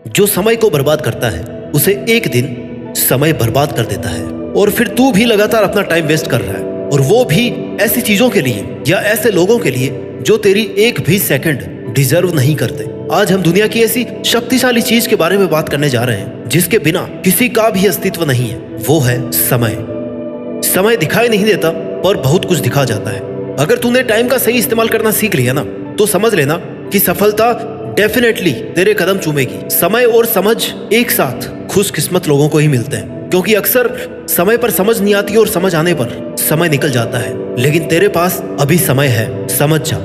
जो समय को बर्बाद करता है उसे एक दिन समय बर्बाद कर देता है। और फिर तू भी लगातार अपना टाइम वेस्ट कर रहा है, और वो भी ऐसी चीजों के लिए या ऐसे लोगों के लिए जो तेरी एक भी सेकंड डिजर्व नहीं करते। आज हम दुनिया की ऐसी शक्तिशाली चीज के बारे में बात करने जा रहे हैं जिसके बिना किसी का भी अस्तित्व नहीं है। वो है समय। समय दिखाई नहीं देता पर बहुत कुछ दिखा जाता है। अगर तूने टाइम का सही इस्तेमाल करना सीख लिया ना, तो समझ लेना कि सफलता डेफिनेटली तेरे कदम चूमेगी। समय और समझ एक साथ खुशकिस्मत लोगों को ही मिलते हैं, क्योंकि अक्सर समय पर समझ नहीं आती और समझ आने पर समय निकल जाता है। लेकिन तेरे पास अभी समय है, समझ जा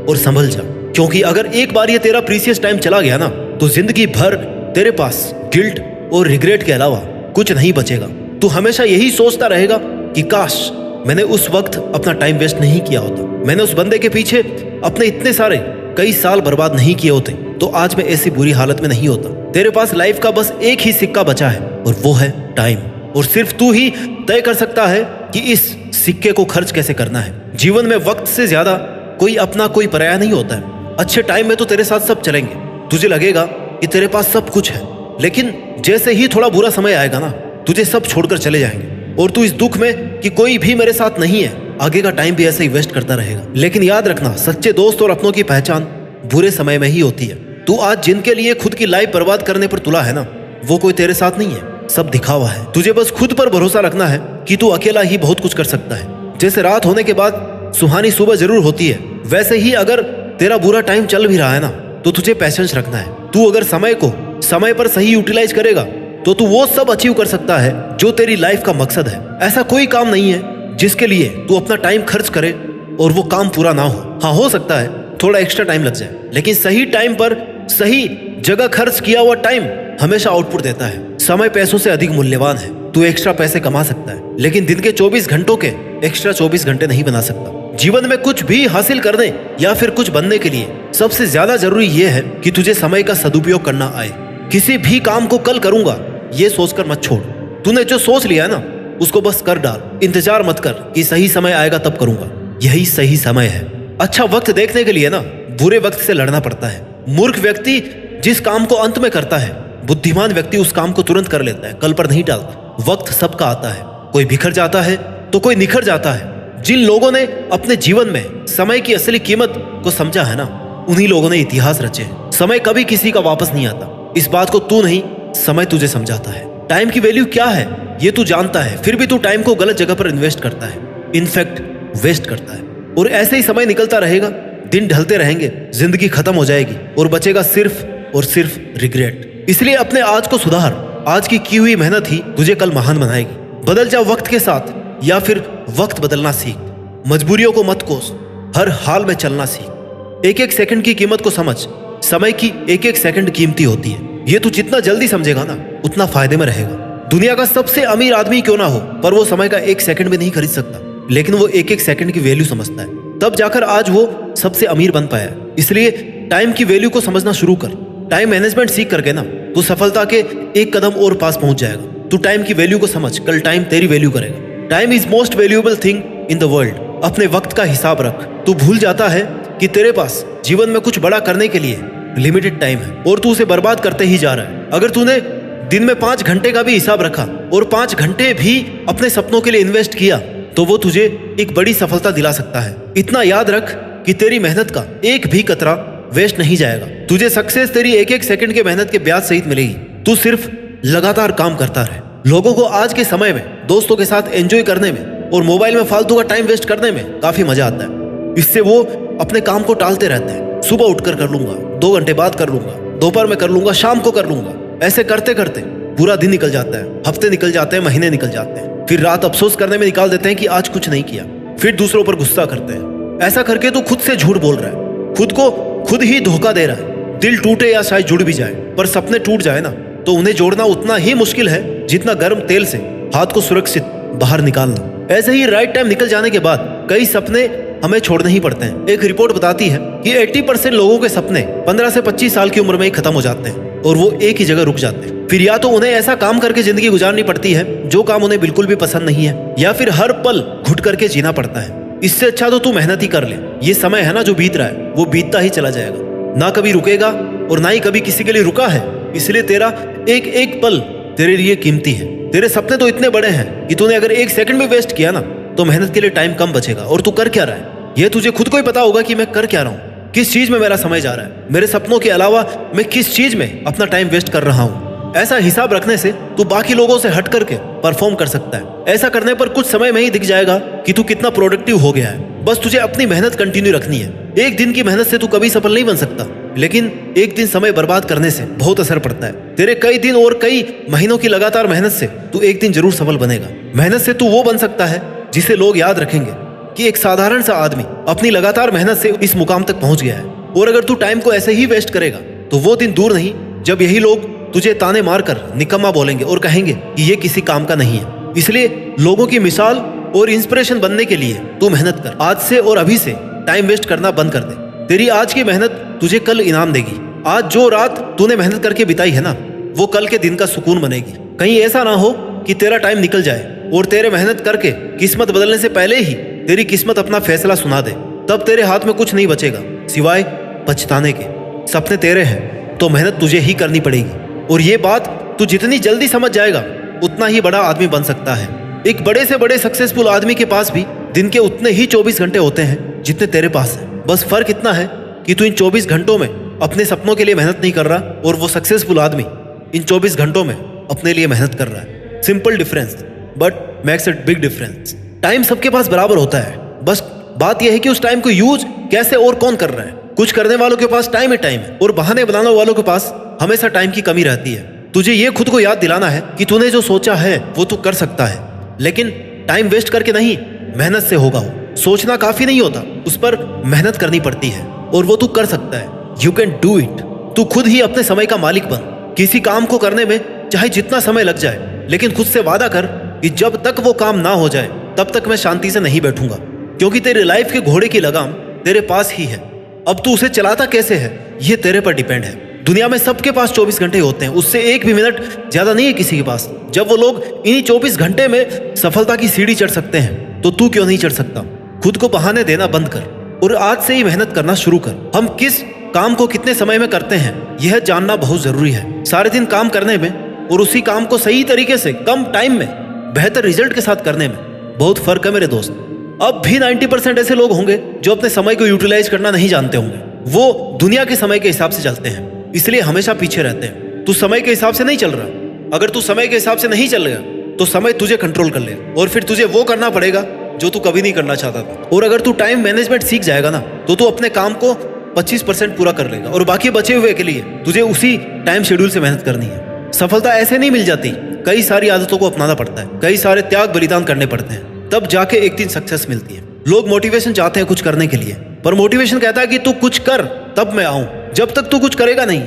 और संभल जा, क्योंकि अगर एक बार ये तेरा प्रीसियस टाइम चला गया ना, तो जिंदगी भर तेरे पास गिल्ट और रिग्रेट के अलावा कुछ नहीं बचेगा। तू हमेशा यही सोचता रहेगा कि काश मैंने उस वक्त अपना टाइम वेस्ट नहीं किया होता, मैंने उस बंदे के पीछे अपने इतने सारे कई साल बर्बाद नहीं किए होते, तो आज मैं ऐसी बुरी हालत में नहीं होता। तेरे पास लाइफ का बस एक ही सिक्का बचा है और वो है टाइम। और सिर्फ तू ही तय कर सकता है कि इस सिक्के को खर्च कैसे करना है। जीवन में वक्त से ज्यादा कोई अपना कोई पराया नहीं होता है। अच्छे टाइम में तो तेरे साथ सब चलेंगे, तुझे लगेगा कि तेरे पास सब कुछ है, लेकिन जैसे ही थोड़ा बुरा समय आएगा ना, तुझे सब छोड़कर चले जाएंगे और तू इस दुख में कि कोई भी मेरे साथ नहीं है, आगे का टाइम भी ऐसे ही वेस्ट करता रहेगा। लेकिन याद रखना, सच्चे दोस्त और अपनों की पहचान बुरे समय में ही होती है। तू आज जिनके लिए खुद की लाइफ बर्बाद करने पर तुला है ना, वो कोई तेरे साथ नहीं है, सब दिखावा है। तुझे बस खुद पर भरोसा रखना है कि तू अकेला ही बहुत कुछ कर सकता है। जैसे रात होने के बाद सुहानी सुबह जरूर होती है, वैसे ही अगर तेरा बुरा टाइम चल भी रहा है ना, तो तुझे पैशेंस रखना है। तू अगर समय को समय पर सही यूटिलाइज करेगा तो तू वो सब अचीव कर सकता है जो तेरी लाइफ का मकसद है। ऐसा कोई काम नहीं है जिसके लिए तू अपना टाइम खर्च करे और वो काम पूरा ना हो। हाँ, हो सकता है थोड़ा एक्स्ट्रा टाइम लग जाए, लेकिन सही टाइम पर सही जगह खर्च किया हुआ टाइम हमेशा आउटपुट देता है। समय पैसों से अधिक मूल्यवान है। तू एक्स्ट्रा पैसे कमा सकता है, लेकिन दिन के 24 घंटों के एक्स्ट्रा 24 घंटे नहीं बना सकता। जीवन में कुछ भी हासिल करने या फिर कुछ बनने के लिए सबसे ज्यादा जरूरी यह है कि तुझे समय का सदुपयोग करना आए। किसी भी काम को कल करूंगा ये सोचकर मत छोड़। तूने जो सोच लिया है ना, उसको बस कर डाल। इंतजार मत कर कि सही समय आएगा तब करूंगा। यही सही समय है। अच्छा वक्त देखने के लिए ना बुरे वक्त से लड़ना पड़ता है। मूर्ख व्यक्ति जिस काम को अंत में करता है, बुद्धिमान व्यक्ति उस काम को तुरंत कर लेता है, कल पर नहीं टालता। वक्त सबका आता है, कोई बिखर जाता है तो कोई निखर जाता है। जिन लोगों ने अपने जीवन में समय की असली कीमत को समझा है ना, उन्हीं लोगों ने इतिहास रचे हैं। समय कभी किसी का वापस नहीं आता। इस बात को तू नहीं, समय तुझे समझाता है। टाइम की वैल्यू क्या है ये तू जानता है, फिर भी तू टाइम को गलत जगह पर इन्वेस्ट करता है, इनफैक्ट वेस्ट करता है। और ऐसे ही समय निकलता रहेगा, दिन ढलते रहेंगे, जिंदगी खत्म हो जाएगी और बचेगा सिर्फ और सिर्फ रिग्रेट। इसलिए अपने आज को सुधार। आज की हुई मेहनत ही तुझे कल महान बनाएगी। बदल जा वक्त के साथ या फिर वक्त बदलना सीख। मजबूरियों को मत कोस, हर हाल में चलना सीख। एक एक सेकंड की कीमत को समझ। समय की एक एक सेकंड कीमती होती है। ये तू जितना जल्दी समझेगा ना, उतना फायदे में रहेगा। दुनिया का सबसे अमीर आदमी क्यों ना हो, पर वो समय का एक सेकंड भी नहीं खरीद सकता, लेकिन वो एक एक सेकंड की वैल्यू समझता है। तब जाकर आज वो सबसे अमीर बन पाया। इसलिए टाइम की वैल्यू को समझना शुरू कर। टाइम मैनेजमेंट सीख करके ना तू सफलता के एक कदम और पास पहुंच जाएगा। तू टाइम की वैल्यू को समझ, कल टाइम तेरी वैल्यू करेगा। Time is most valuable thing in the world. अपने वक्त का हिसाब रख। तू भूल जाता है कि तेरे पास जीवन में कुछ बड़ा करने के लिए लिमिटेड टाइम है और तू उसे बर्बाद करते ही जा रहा है। अगर तूने दिन में 5 घंटे का भी हिसाब रखा और 5 घंटे भी अपने सपनों के लिए इन्वेस्ट किया, तो वो तुझे एक बड़ी सफलता दिला सकता है। इतना याद रख कि तेरी मेहनत का एक भी कतरा वेस्ट नहीं जाएगा। तुझे सक्सेस तेरी एक एक सेकंड के मेहनत के ब्याज सहित मिलेगी। तू सिर्फ लगातार काम करता रहे। लोगों को आज के समय में दोस्तों के साथ एंजॉय करने में और मोबाइल में फालतू का टाइम वेस्ट करने में काफी मजा आता है। इससे वो अपने काम को टालते रहते हैं। सुबह उठकर कर लूंगा, 2 घंटे बाद कर लूंगा, दोपहर में कर लूंगा, शाम को कर लूंगा। ऐसे करते करते पूरा दिन निकल जाता है, हफ्ते निकल जाते हैं, महीने निकल जाते हैं। फिर रात अफसोस करने में निकाल देते हैं कि आज कुछ नहीं किया। फिर दूसरों पर गुस्सा करते हैं। ऐसा करके तो खुद से झूठ बोल रहा है, खुद को खुद ही धोखा दे रहा है। दिल टूटे या शायद जुड़ भी जाए, पर सपने टूट जाए ना, तो उन्हें जोड़ना उतना ही मुश्किल है जितना गर्म तेल से हाथ को सुरक्षित बाहर निकालना। ऐसे ही राइट टाइम निकल जाने के बाद कई सपने हमें छोड़ने ही पड़ते हैं। एक रिपोर्ट बताती है कि 80% लोगों के सपने 15 से 25 साल की उम्र में ही खत्म हो जाते हैं और वो एक ही जगह रुक जाते हैं। फिर या तो उन्हें ऐसा काम करके जिंदगी गुजारनी पड़ती है जो काम उन्हें बिल्कुल भी पसंद नहीं है, या फिर हर पल घुट करके जीना पड़ता है। इससे अच्छा तो तू मेहनत ही कर ले। ये समय है ना जो बीत रहा है, वो बीतता ही चला जाएगा, ना कभी रुकेगा और ना ही कभी किसी के लिए रुका है। इसलिए तेरा एक एक पल तेरे लिए कीमती है। तेरे सपने तो इतने बड़े हैं कि तूने अगर एक सेकंड भी वेस्ट किया ना तो मेहनत के लिए टाइम कम बचेगा। और तू कर क्या रहा है ये तुझे खुद को ही पता होगा कि मैं कर क्या रहा हूँ, किस चीज में मेरा समय जा रहा है, मेरे सपनों के अलावा मैं किस चीज में अपना टाइम वेस्ट कर रहा हूँ। ऐसा हिसाब रखने से तू बाकी लोगों से हट करके परफॉर्म कर सकता है। ऐसा करने पर कुछ समय में ही दिख जाएगा कि तू कितना प्रोडक्टिव हो गया है। बस तुझे अपनी मेहनत कंटिन्यू रखनी है। एक दिन की मेहनत से तू कभी सफल नहीं बन सकता, लेकिन एक दिन समय बर्बाद करने से बहुत असर पड़ता है। तेरे कई दिन और कई महीनों की लगातार मेहनत से तू एक दिन जरूर सफल बनेगा। मेहनत से तू वो बन सकता है जिसे लोग याद रखेंगे कि एक साधारण सा आदमी अपनी लगातार मेहनत से इस मुकाम तक पहुंच गया है। और अगर तू टाइम को ऐसे ही वेस्ट करेगा तो वो दिन दूर नहीं जब यही लोग तुझे ताने मारकर निकम्मा बोलेंगे और कहेंगे कि ये किसी काम का नहीं है। इसलिए लोगों की मिसाल और इंस्पिरेशन बनने के लिए तू मेहनत कर। आज से और अभी से टाइम वेस्ट करना बंद कर दे। तेरी आज की मेहनत तुझे कल इनाम देगी। आज जो रात तूने मेहनत करके बिताई है ना, वो कल के दिन का सुकून बनेगी। कहीं ऐसा ना हो कि तेरा टाइम निकल जाए और तेरे मेहनत करके किस्मत बदलने से पहले ही तेरी किस्मत अपना फैसला सुना दे। तब तेरे हाथ में कुछ नहीं बचेगा सिवाय पछताने के। सपने तेरे हैं तो मेहनत तुझे ही करनी पड़ेगी। और ये बात तू जितनी जल्दी समझ जाएगा उतना ही बड़ा आदमी बन सकता है। एक बड़े से बड़े सक्सेसफुल आदमी के पास भी दिन के उतने ही 24 घंटे होते हैं जितने तेरे पास है। बस फर्क इतना है कि तू इन 24 घंटों में अपने सपनों के लिए मेहनत नहीं कर रहा और वो सक्सेसफुल आदमी इन 24 घंटों में अपने लिए मेहनत कर रहा है। Simple difference but makes it big difference. Time सबके पास बराबर होता है, बस बात यह है कि उस टाइम को यूज कैसे और कौन कर रहा है। कुछ करने वालों के पास टाइम है और बहाने बनाने वालों के पास हमेशा टाइम की कमी रहती है। तुझे ये खुद को याद दिलाना है कि तूने जो सोचा है वो तू कर सकता है, लेकिन टाइम वेस्ट करके नहीं, मेहनत से होगा। वो सोचना काफी नहीं होता, उस पर मेहनत करनी पड़ती है और वो तू कर सकता है। You can do it. तू खुद ही अपने समय का मालिक बन। किसी काम को करने में चाहे जितना समय लग जाए, लेकिन खुद से वादा कर कि जब तक वो काम ना हो जाए तब तक मैं शांति से नहीं बैठूंगा, क्योंकि तेरे लाइफ के घोड़े की लगाम तेरे पास ही है। अब तू उसे चलाता कैसे है ये तेरे पर डिपेंड है। दुनिया में सबके पास 24 घंटे होते हैं, उससे एक भी मिनट ज्यादा नहीं है किसी के पास। जब वो लोग इन्हीं 24 घंटे में सफलता की सीढ़ी चढ़ सकते हैं तो तू क्यों नहीं चढ़ सकता। खुद को बहाने देना बंद कर और आज से ही मेहनत करना शुरू कर। हम किस काम को कितने समय में करते हैं यह जानना बहुत जरूरी है। सारे दिन काम करने में और उसी काम को सही तरीके से कम टाइम में बेहतर रिजल्ट के साथ करने में बहुत फर्क है मेरे दोस्त। अब भी 90% ऐसे लोग होंगे जो अपने समय को यूटिलाइज करना नहीं जानते होंगे। वो दुनिया के समय के हिसाब से चलते हैं, इसलिए हमेशा पीछे रहते हैं। तू समय के हिसाब से नहीं चल रहा। अगर तू समय के हिसाब से नहीं चल रहा तो समय तुझे कंट्रोल कर लेगा और फिर तुझे वो करना पड़ेगा जो तू कभी नहीं करना चाहता था। और अगर तू टाइम मैनेजमेंट सीख जाएगा ना तो तू अपने काम को 25% पूरा कर लेगा और बाकी बचे हुए के लिए तुझे उसी टाइम शेड्यूल से मेहनत करनी है। सफलता ऐसे नहीं मिल जाती, कई सारी आदतों को अपनाना पड़ता है, कई सारे त्याग बलिदान करने पड़ते हैं, तब जाके एक दिन सक्सेस मिलती है। लोग मोटिवेशन चाहते हैं कुछ करने के लिए, पर मोटिवेशन कहता है कि तू कुछ कर तब मैं आऊं। जब तक तू कुछ करेगा नहीं,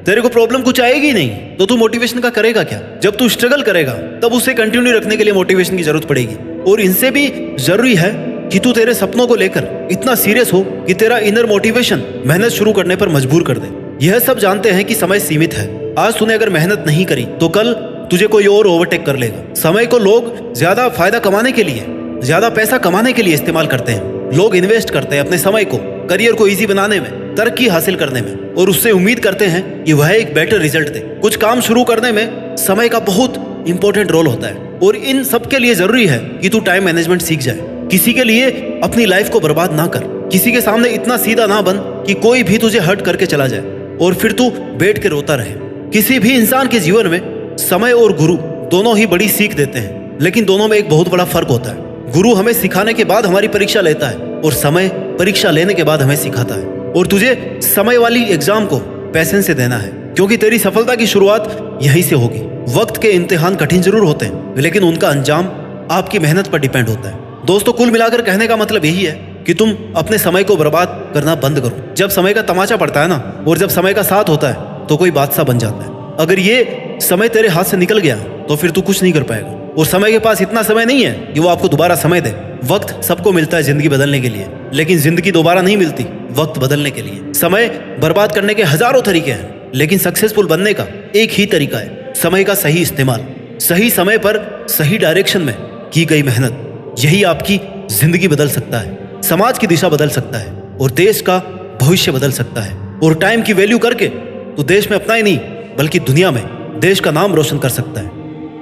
तेरे को प्रॉब्लम कुछ आएगी नहीं, तो तू मोटिवेशन का करेगा क्या। जब तू स्ट्रगल करेगा तब उसे कंटिन्यू रखने के लिए मोटिवेशन की जरूरत पड़ेगी। और इनसे भी जरूरी है कि तू तेरे सपनों को लेकर इतना सीरियस हो कि तेरा इनर मोटिवेशन मेहनत शुरू करने पर मजबूर कर दे। यह सब जानते हैं कि समय सीमित है। आज तूने अगर मेहनत नहीं करी तो कल तुझे कोई और ओवरटेक कर लेगा। समय को लोग ज्यादा फायदा कमाने के लिए, ज्यादा पैसा कमाने के लिए इस्तेमाल करते हैं। लोग इन्वेस्ट करते हैं अपने समय को करियर को इजी बनाने में, तरक्की हासिल करने में, और उससे उम्मीद करते हैं कि वह एक बेटर रिजल्ट दे। कुछ काम शुरू करने में समय का बहुत इंपॉर्टेंट रोल होता है और इन सब के लिए जरूरी है कि तू टाइम मैनेजमेंट सीख जाए। किसी के लिए अपनी लाइफ को बर्बाद ना कर। किसी के सामने इतना सीधा ना बन कि कोई भी तुझे हर्ट करके चला जाए और फिर तू बैठ के रोता रहे। किसी भी इंसान के जीवन में समय और गुरु दोनों ही बड़ी सीख देते हैं, लेकिन दोनों में एक बहुत बड़ा फर्क होता है। गुरु हमें सिखाने के बाद हमारी परीक्षा लेता है और समय परीक्षा लेने के बाद हमें सिखाता है। और तुझे समय वाली एग्जाम को पैसेंस से देना है, क्योंकि तेरी सफलता की शुरुआत यहीं से होगी। वक्त के इम्तिहान कठिन जरूर होते हैं, लेकिन उनका अंजाम आपकी मेहनत पर डिपेंड होता है। दोस्तों, कुल मिलाकर कहने का मतलब यही है कि तुम अपने समय को बर्बाद करना बंद करो। जब समय का तमाचा पड़ता है ना, और जब समय का साथ होता है तो कोई बादशाह बन जाता है। अगर ये समय तेरे हाथ से निकल गया तो फिर तू कुछ नहीं कर पाएगा। और समय के पास इतना समय नहीं है कि वो आपको दोबारा समय दे। वक्त सबको मिलता है जिंदगी बदलने के लिए, लेकिन जिंदगी दोबारा नहीं मिलती वक्त बदलने के लिए। समय बर्बाद करने के हजारों तरीके हैं, लेकिन सक्सेसफुल बनने का एक ही तरीका है, समय का सही इस्तेमाल। सही समय पर सही डायरेक्शन में की गई मेहनत, यही आपकी जिंदगी बदल सकता है, समाज की दिशा बदल सकता है और देश का भविष्य बदल सकता है। और टाइम की वैल्यू करके तो देश में अपना ही नहीं, बल्कि दुनिया में देश का नाम रोशन कर सकता है।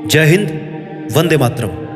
जय हिंद, वंदे मातरम।